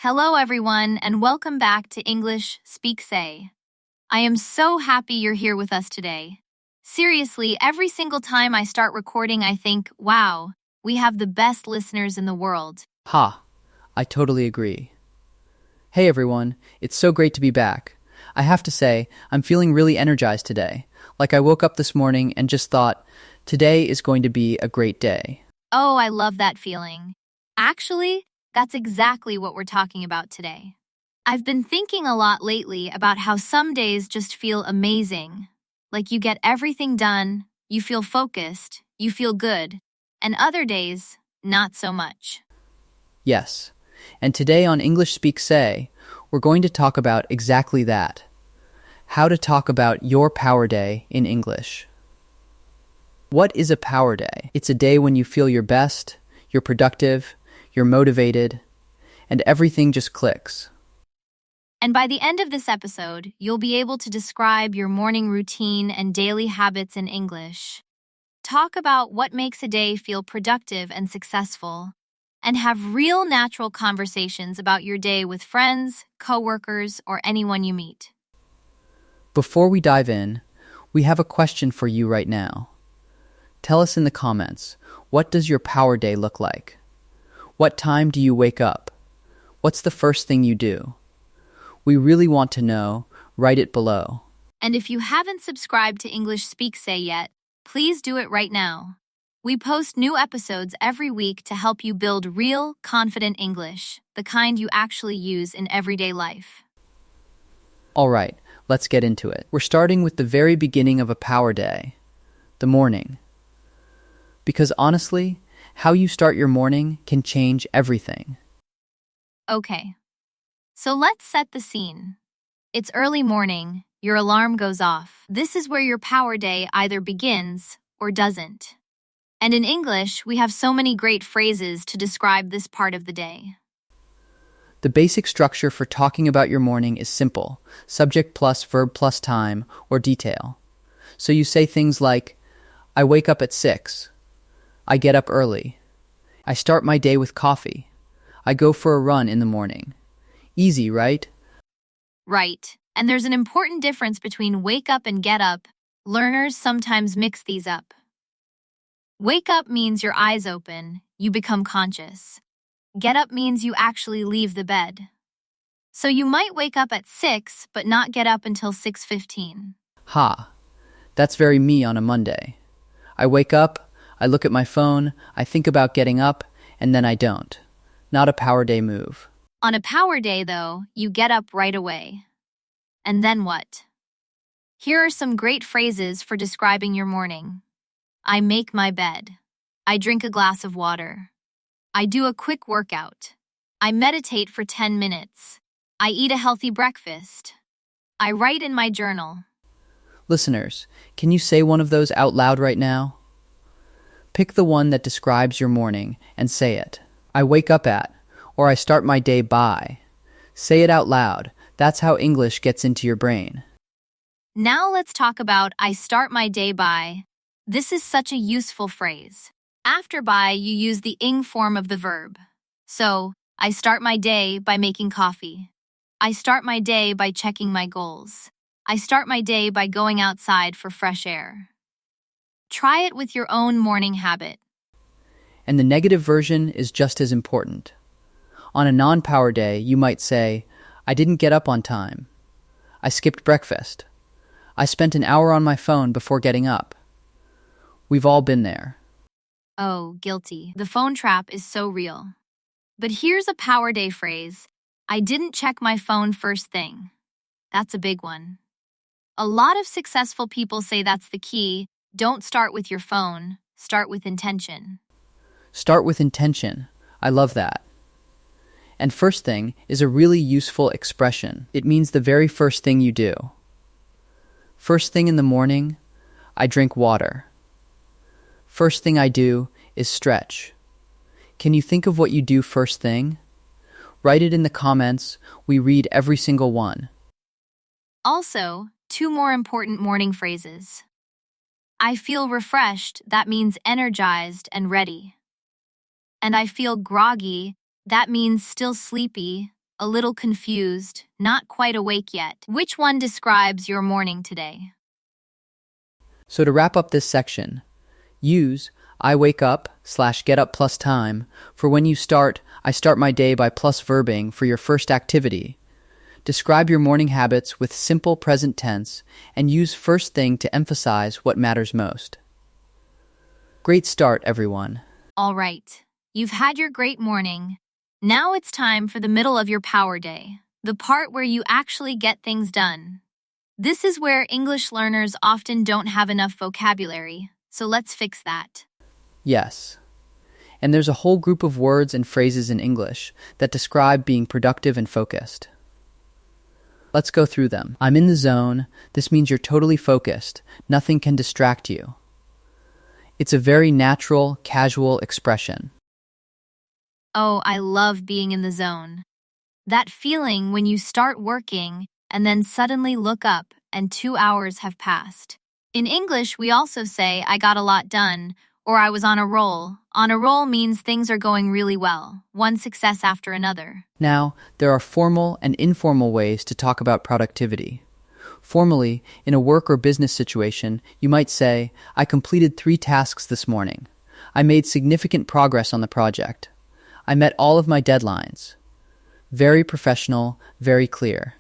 Hello, everyone, and welcome back to English Speaksay. I am so happy you're here with us today. Seriously, every single time I start recording, I think, wow, we have the best listeners in the world. Ha, I totally agree. Hey everyone, it's so great to be back. I have to say, I'm feeling really energized today. Like I woke up this morning and just thought, today is going to be a great day. Oh, I love that feeling. Actually, that's exactly what we're talking about today. I've been thinking a lot lately about how some days just feel amazing. Like you get everything done, you feel focused, you feel good, and other days, not so much. Yes, and today on English Speak Say, we're going to talk about exactly that. How to talk about your power day in English. What is a power day? It's a day when you feel your best, you're productive, you're motivated, and everything just clicks. And by the end of this episode, you'll be able to describe your morning routine and daily habits in English. Talk about what makes a day feel productive and successful, and have real natural conversations about your day with friends, coworkers, or anyone you meet. Before we dive in, we have a question for you right now. Tell us in the comments, what does your power day look like? What time do you wake up? What's the first thing you do? We really want to know. Write it below. And if you haven't subscribed to English Speaksay yet, please do it right now. We post new episodes every week to help you build real, confident English, the kind you actually use in everyday life. All right, let's get into it. We're starting with the very beginning of a power day, the morning. Because honestly, how you start your morning can change everything. Okay, so let's set the scene. It's early morning, your alarm goes off. This is where your power day either begins or doesn't. And in English, we have so many great phrases to describe this part of the day. The basic structure for talking about your morning is simple, subject plus verb plus time or detail. So you say things like, I wake up at 6. I get up early. I start my day with coffee. I go for a run in the morning. Easy, right? Right. And there's an important difference between wake up and get up. Learners sometimes mix these up. Wake up means your eyes open, you become conscious. Get up means you actually leave the bed. So you might wake up at 6, but not get up until 6:15. Ha, that's very me on a Monday. I wake up, I look at my phone, I think about getting up, and then I don't. Not a power day move. On a power day, though, you get up right away. And then what? Here are some great phrases for describing your morning. I make my bed. I drink a glass of water. I do a quick workout. I meditate for 10 minutes. I eat a healthy breakfast. I write in my journal. Listeners, can you say one of those out loud right now? Pick the one that describes your morning and say it. I wake up at, or I start my day by. Say it out loud. That's how English gets into your brain. Now let's talk about I start my day by. This is such a useful phrase. After by, you use the ing form of the verb. So, I start my day by making coffee. I start my day by checking my goals. I start my day by going outside for fresh air. Try it with your own morning habit. And the negative version is just as important. On a non-power day, you might say, I didn't get up on time. I skipped breakfast. I spent an hour on my phone before getting up. We've all been there. Oh, guilty. The phone trap is so real. But here's a power day phrase. I didn't check my phone first thing. That's a big one. A lot of successful people say that's the key. Don't start with your phone. Start with intention. Start with intention. I love that. And first thing is a really useful expression. It means the very first thing you do. First thing in the morning, I drink water. First thing I do is stretch. Can you think of what you do first thing? Write it in the comments. We read every single one. Also, 2 more important morning phrases. I feel refreshed, that means energized and ready. And I feel groggy, that means still sleepy, a little confused, not quite awake yet. Which one describes your morning today? So to wrap up this section, use I wake up / get up plus time for when you start I start my day by plus verbing for your first activity. Describe your morning habits with simple present tense and use first thing to emphasize what matters most. Great start, everyone. All right, you've had your great morning. Now it's time for the middle of your power day, the part where you actually get things done. This is where English learners often don't have enough vocabulary, so let's fix that. Yes. And there's a whole group of words and phrases in English that describe being productive and focused. Let's go through them. I'm in the zone. This means you're totally focused. Nothing can distract you. It's a very natural, casual expression. Oh, I love being in the zone. That feeling when you start working and then suddenly look up and 2 hours have passed. In English, we also say, I got a lot done, or I was on a roll. On a roll means things are going really well, one success after another. Now, there are formal and informal ways to talk about productivity. Formally, in a work or business situation, you might say, I completed 3 tasks this morning. I made significant progress on the project. I met all of my deadlines. Very professional, very clear.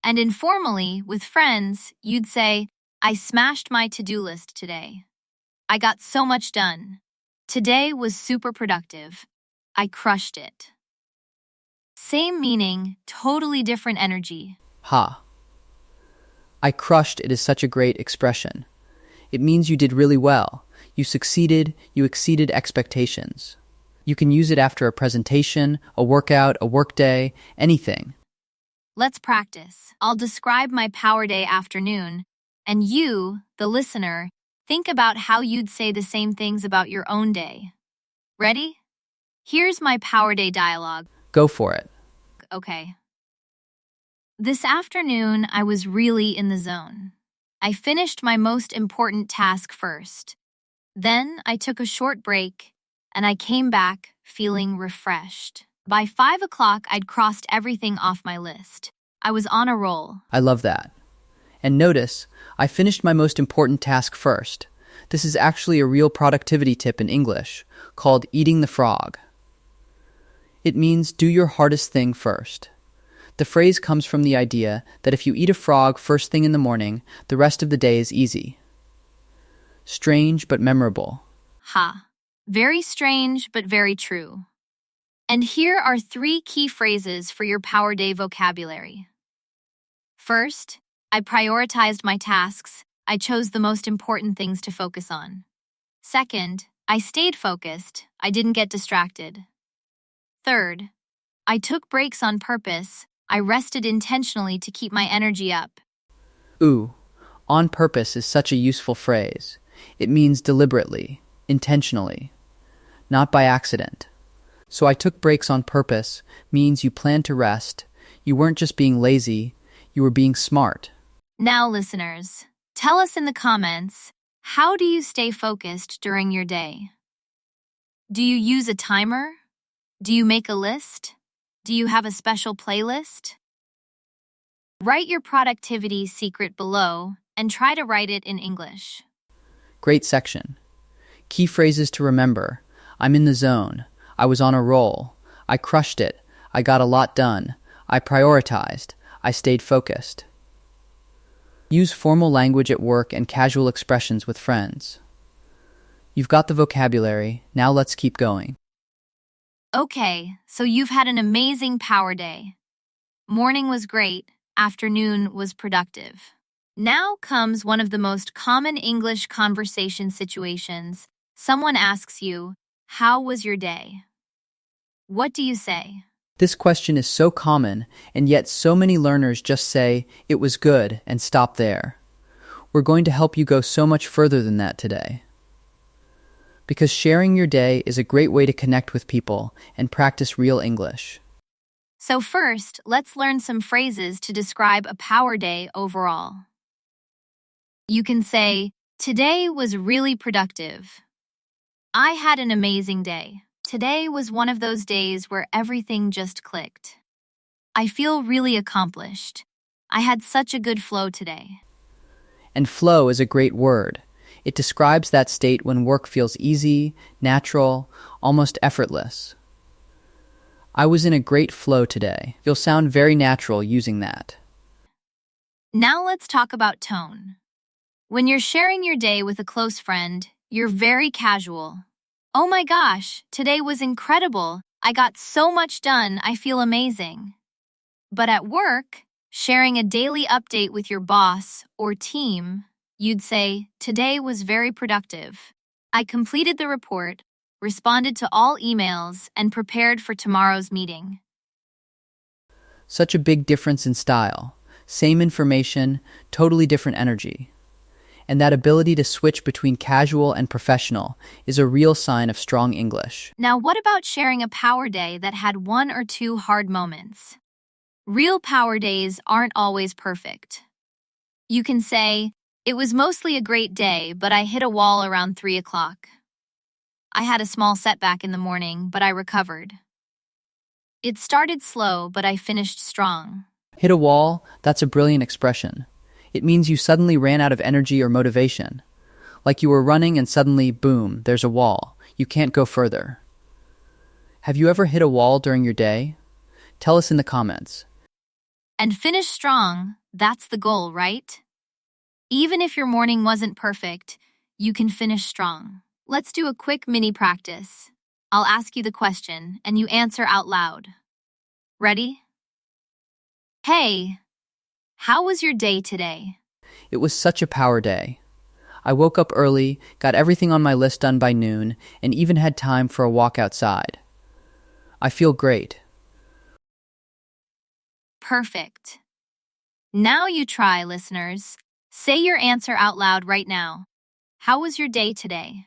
And informally, with friends, you'd say, I smashed my to-do list today. I got so much done. Today was super productive. I crushed it. Same meaning, totally different energy. Ha. I crushed it is such a great expression. It means you did really well. You succeeded, you exceeded expectations. You can use it after a presentation, a workout, a workday, anything. Let's practice. I'll describe my power day afternoon, and you, the listener, think about how you'd say the same things about your own day. Ready? Here's my power day dialogue. Go for it. Okay. This afternoon, I was really in the zone. I finished my most important task first. Then I took a short break, and I came back feeling refreshed. By 5 o'clock, I'd crossed everything off my list. I was on a roll. I love that. And notice, I finished my most important task first. This is actually a real productivity tip in English, called eating the frog. It means do your hardest thing first. The phrase comes from the idea that if you eat a frog first thing in the morning, the rest of the day is easy. Strange but memorable. Ha. Very strange, but very true. And here are 3 key phrases for your Power Day vocabulary. First, I prioritized my tasks. I chose the most important things to focus on. Second, I stayed focused. I didn't get distracted. Third, I took breaks on purpose. I rested intentionally to keep my energy up. Ooh, on purpose is such a useful phrase. It means deliberately, intentionally, not by accident. So I took breaks on purpose means you planned to rest. You weren't just being lazy, you were being smart. Now, listeners, tell us in the comments, how do you stay focused during your day? Do you use a timer? Do you make a list? Do you have a special playlist? Write your productivity secret below and try to write it in English. Great section. Key phrases to remember. I'm in the zone. I was on a roll. I crushed it. I got a lot done. I prioritized. I stayed focused. Use formal language at work and casual expressions with friends. You've got the vocabulary. Now let's keep going. Okay, so you've had an amazing power day. Morning was great. Afternoon was productive. Now comes one of the most common English conversation situations. Someone asks you, how was your day? What do you say? This question is so common, and yet so many learners just say, it was good, and stop there. We're going to help you go so much further than that today. Because sharing your day is a great way to connect with people and practice real English. So first, let's learn some phrases to describe a power day overall. You can say, today was really productive. I had an amazing day. Today was one of those days where everything just clicked. I feel really accomplished. I had such a good flow today. And flow is a great word. It describes that state when work feels easy, natural, almost effortless. I was in a great flow today. You'll sound very natural using that. Now let's talk about tone. When you're sharing your day with a close friend, you're very casual. Oh my gosh, today was incredible. I got so much done, I feel amazing. But at work, sharing a daily update with your boss or team, you'd say, today was very productive. I completed the report, responded to all emails, and prepared for tomorrow's meeting. Such a big difference in style. Same information, totally different energy. And that ability to switch between casual and professional is a real sign of strong English. Now, what about sharing a power day that had one or two hard moments? Real power days aren't always perfect. You can say, it was mostly a great day, but I hit a wall around 3 o'clock. I had a small setback in the morning, but I recovered. It started slow, but I finished strong. Hit a wall, that's a brilliant expression. It means you suddenly ran out of energy or motivation. Like you were running and suddenly, boom, there's a wall. You can't go further. Have you ever hit a wall during your day? Tell us in the comments. And finish strong, that's the goal, right? Even if your morning wasn't perfect, you can finish strong. Let's do a quick mini practice. I'll ask you the question, and you answer out loud. Ready? Hey, how was your day today? It was such a power day. I woke up early, got everything on my list done by noon, and even had time for a walk outside. I feel great. Perfect. Now you try, listeners. Say your answer out loud right now. How was your day today?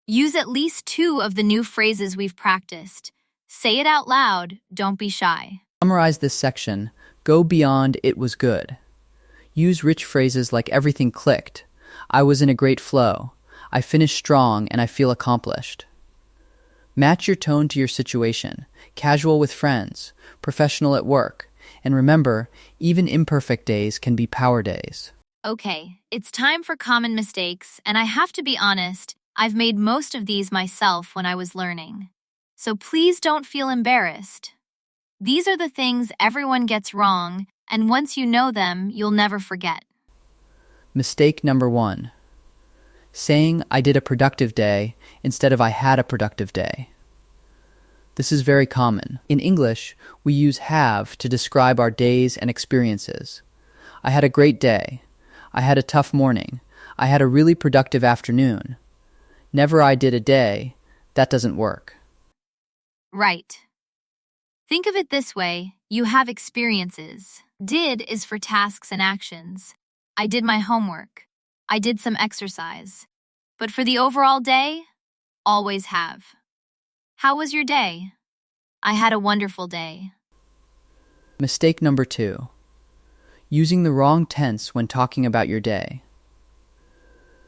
Use at least 2 of the new phrases we've practiced. Say it out loud, don't be shy. Summarize this section. Go beyond "it was good." Use rich phrases like "everything clicked," "I was in a great flow," "I finished strong and I feel accomplished." Match your tone to your situation, casual with friends, professional at work, and remember, even imperfect days can be power days. Okay, it's time for common mistakes, and I have to be honest, I've made most of these myself when I was learning. So please don't feel embarrassed. These are the things everyone gets wrong, and once you know them, you'll never forget. Mistake number 1. Saying "I did a productive day" instead of "I had a productive day." This is very common. In English, we use have to describe our days and experiences. I had a great day. I had a tough morning. I had a really productive afternoon. Never "I did a day." That doesn't work. Right. Think of it this way, you have experiences. Did is for tasks and actions. I did my homework. I did some exercise. But for the overall day, always have. How was your day? I had a wonderful day. Mistake number 2. Using the wrong tense when talking about your day.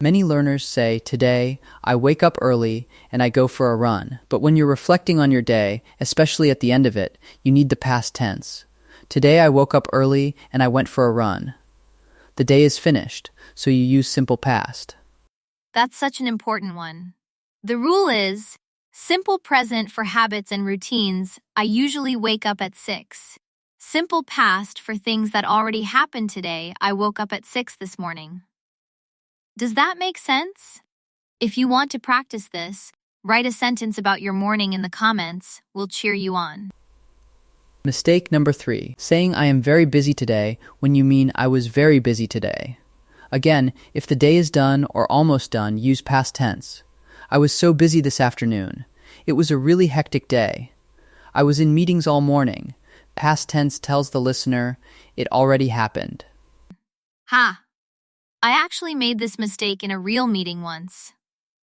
Many learners say, "Today, I wake up early and I go for a run." But when you're reflecting on your day, especially at the end of it, you need the past tense. Today I woke up early and I went for a run. The day is finished, so you use simple past. That's such an important one. The rule is, simple present for habits and routines, I usually wake up at 6. Simple past for things that already happened today, I woke up at 6 this morning. Does that make sense? If you want to practice this, write a sentence about your morning in the comments. We'll cheer you on. Mistake number 3. Saying "I am very busy today" when you mean "I was very busy today." Again, if the day is done or almost done, use past tense. I was so busy this afternoon. It was a really hectic day. I was in meetings all morning. Past tense tells the listener it already happened. Ha! I actually made this mistake in a real meeting once.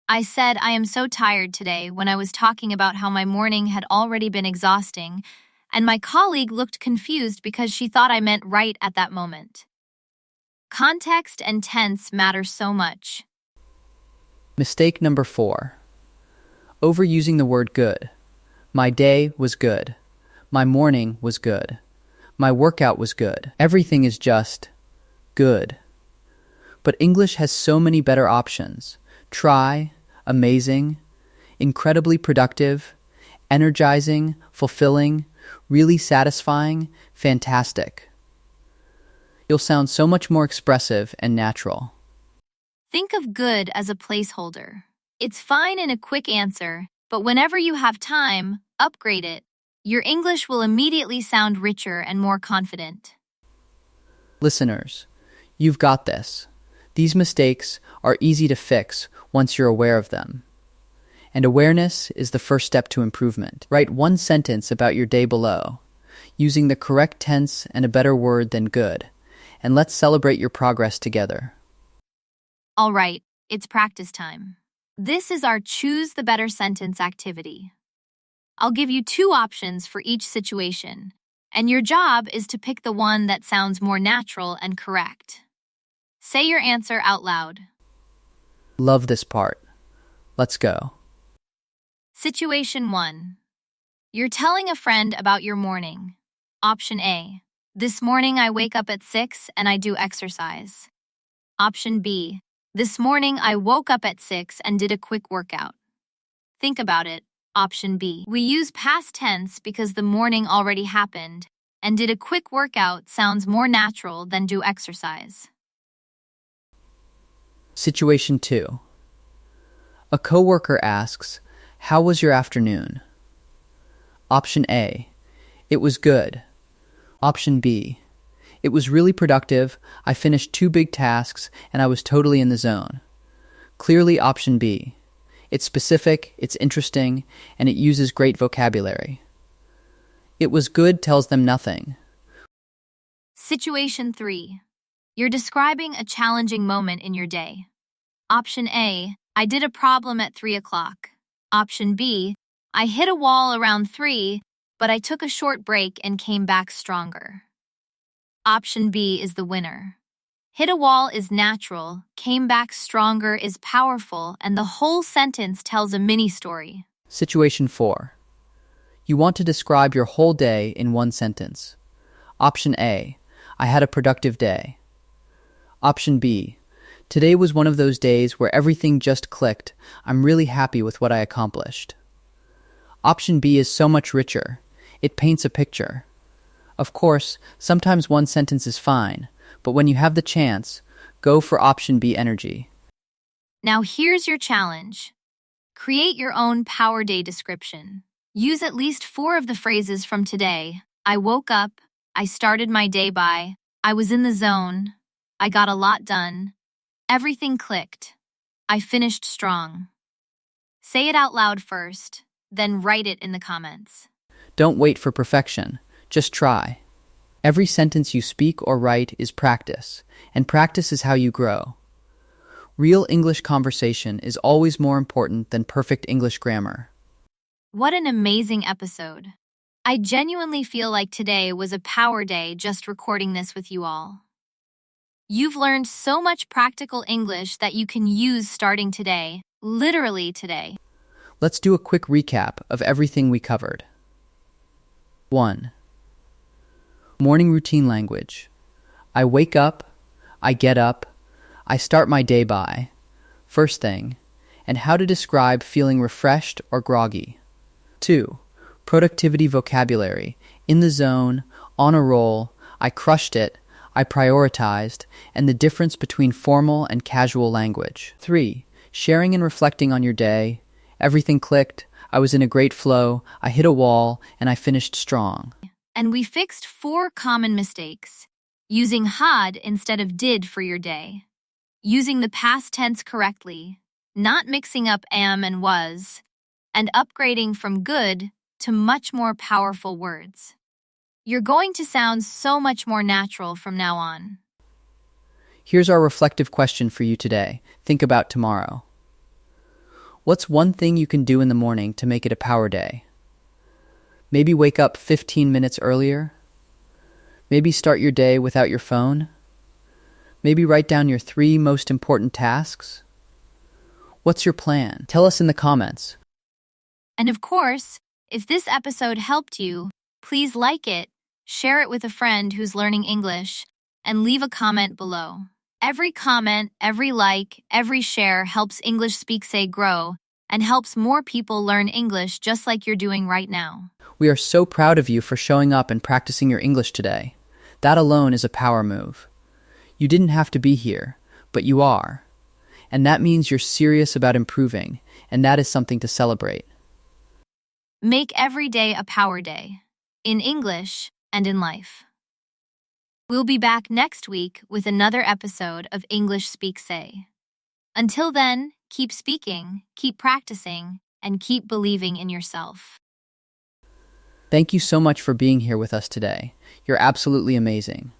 I said I am so tired today when I was talking about how my morning had already been exhausting, and my colleague looked confused because she thought I meant right at that moment. Context and tense matter so much. Mistake number 4. Overusing the word good. My day was good. My morning was good. My workout was good. Everything is just good. But English has so many better options. Try, amazing, incredibly productive, energizing, fulfilling, really satisfying, fantastic. You'll sound so much more expressive and natural. Think of good as a placeholder. It's fine in a quick answer, but whenever you have time, upgrade it. Your English will immediately sound richer and more confident. Listeners, you've got this. These mistakes are easy to fix once you're aware of them. And awareness is the first step to improvement. Write one sentence about your day below, using the correct tense and a better word than good, and let's celebrate your progress together. All right, it's practice time. This is our Choose the Better Sentence activity. I'll give you 2 options for each situation, and your job is to pick the one that sounds more natural and correct. Say your answer out loud. Love this part. Let's go. Situation 1. You're telling a friend about your morning. Option A. This morning I wake up at 6 and I do exercise. Option B. This morning I woke up at 6 and did a quick workout. Think about it. Option B. We use past tense because the morning already happened, and did a quick workout sounds more natural than do exercise. Situation 2. A coworker asks, "How was your afternoon?" Option A. It was good. Option B. It was really productive. I finished 2 big tasks and I was totally in the zone. Clearly option B. It's specific, it's interesting, and it uses great vocabulary. It was good tells them nothing. Situation 3. You're describing a challenging moment in your day. Option A. I did a problem at 3 o'clock. Option B. I hit a wall around 3, but I took a short break and came back stronger. Option B is the winner. Hit a wall is natural, came back stronger is powerful, and the whole sentence tells a mini story. Situation 4. You want to describe your whole day in one sentence. Option A. I had a productive day. Option B. Today was one of those days where everything just clicked. I'm really happy with what I accomplished. Option B is so much richer. It paints a picture. Of course, sometimes one sentence is fine, but when you have the chance, go for option B energy. Now here's your challenge. Create your own Power Day description. Use at least 4 of the phrases from today. I woke up, I started my day by, I was in the zone, I got a lot done, everything clicked, I finished strong. Say it out loud first, then write it in the comments. Don't wait for perfection. Just try. Every sentence you speak or write is practice, and practice is how you grow. Real English conversation is always more important than perfect English grammar. What an amazing episode. I genuinely feel like today was a power day just recording this with you all. You've learned so much practical English that you can use starting today, literally today. Let's do a quick recap of everything we covered. 1. Morning routine language. I wake up, I get up, I start my day by, first thing, and how to describe feeling refreshed or groggy. 2. Productivity vocabulary. In the zone, on a roll, I crushed it, I prioritized, and the difference between formal and casual language. 3. Sharing and reflecting on your day. Everything clicked, I was in a great flow, I hit a wall, and I finished strong. And we fixed 4 common mistakes. Using had instead of did for your day. Using the past tense correctly. Not mixing up am and was. And upgrading from good to much more powerful words. You're going to sound so much more natural from now on. Here's our reflective question for you today. Think about tomorrow. What's one thing you can do in the morning to make it a power day? Maybe wake up 15 minutes earlier. Maybe start your day without your phone. Maybe write down your 3 most important tasks. What's your plan? Tell us in the comments. And of course, if this episode helped you, please like it, share it with a friend who's learning English, and leave a comment below. Every comment, every like, every share helps English Speaksay grow and helps more people learn English just like you're doing right now. We are so proud of you for showing up and practicing your English today. That alone is a power move. You didn't have to be here, but you are. And that means you're serious about improving, and that is something to celebrate. Make every day a power day, in English and in life. We'll be back next week with another episode of English Speaksay. Until then, keep speaking, keep practicing, and keep believing in yourself. Thank you so much for being here with us today. You're absolutely amazing.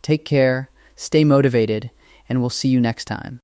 Take care, stay motivated, and we'll see you next time.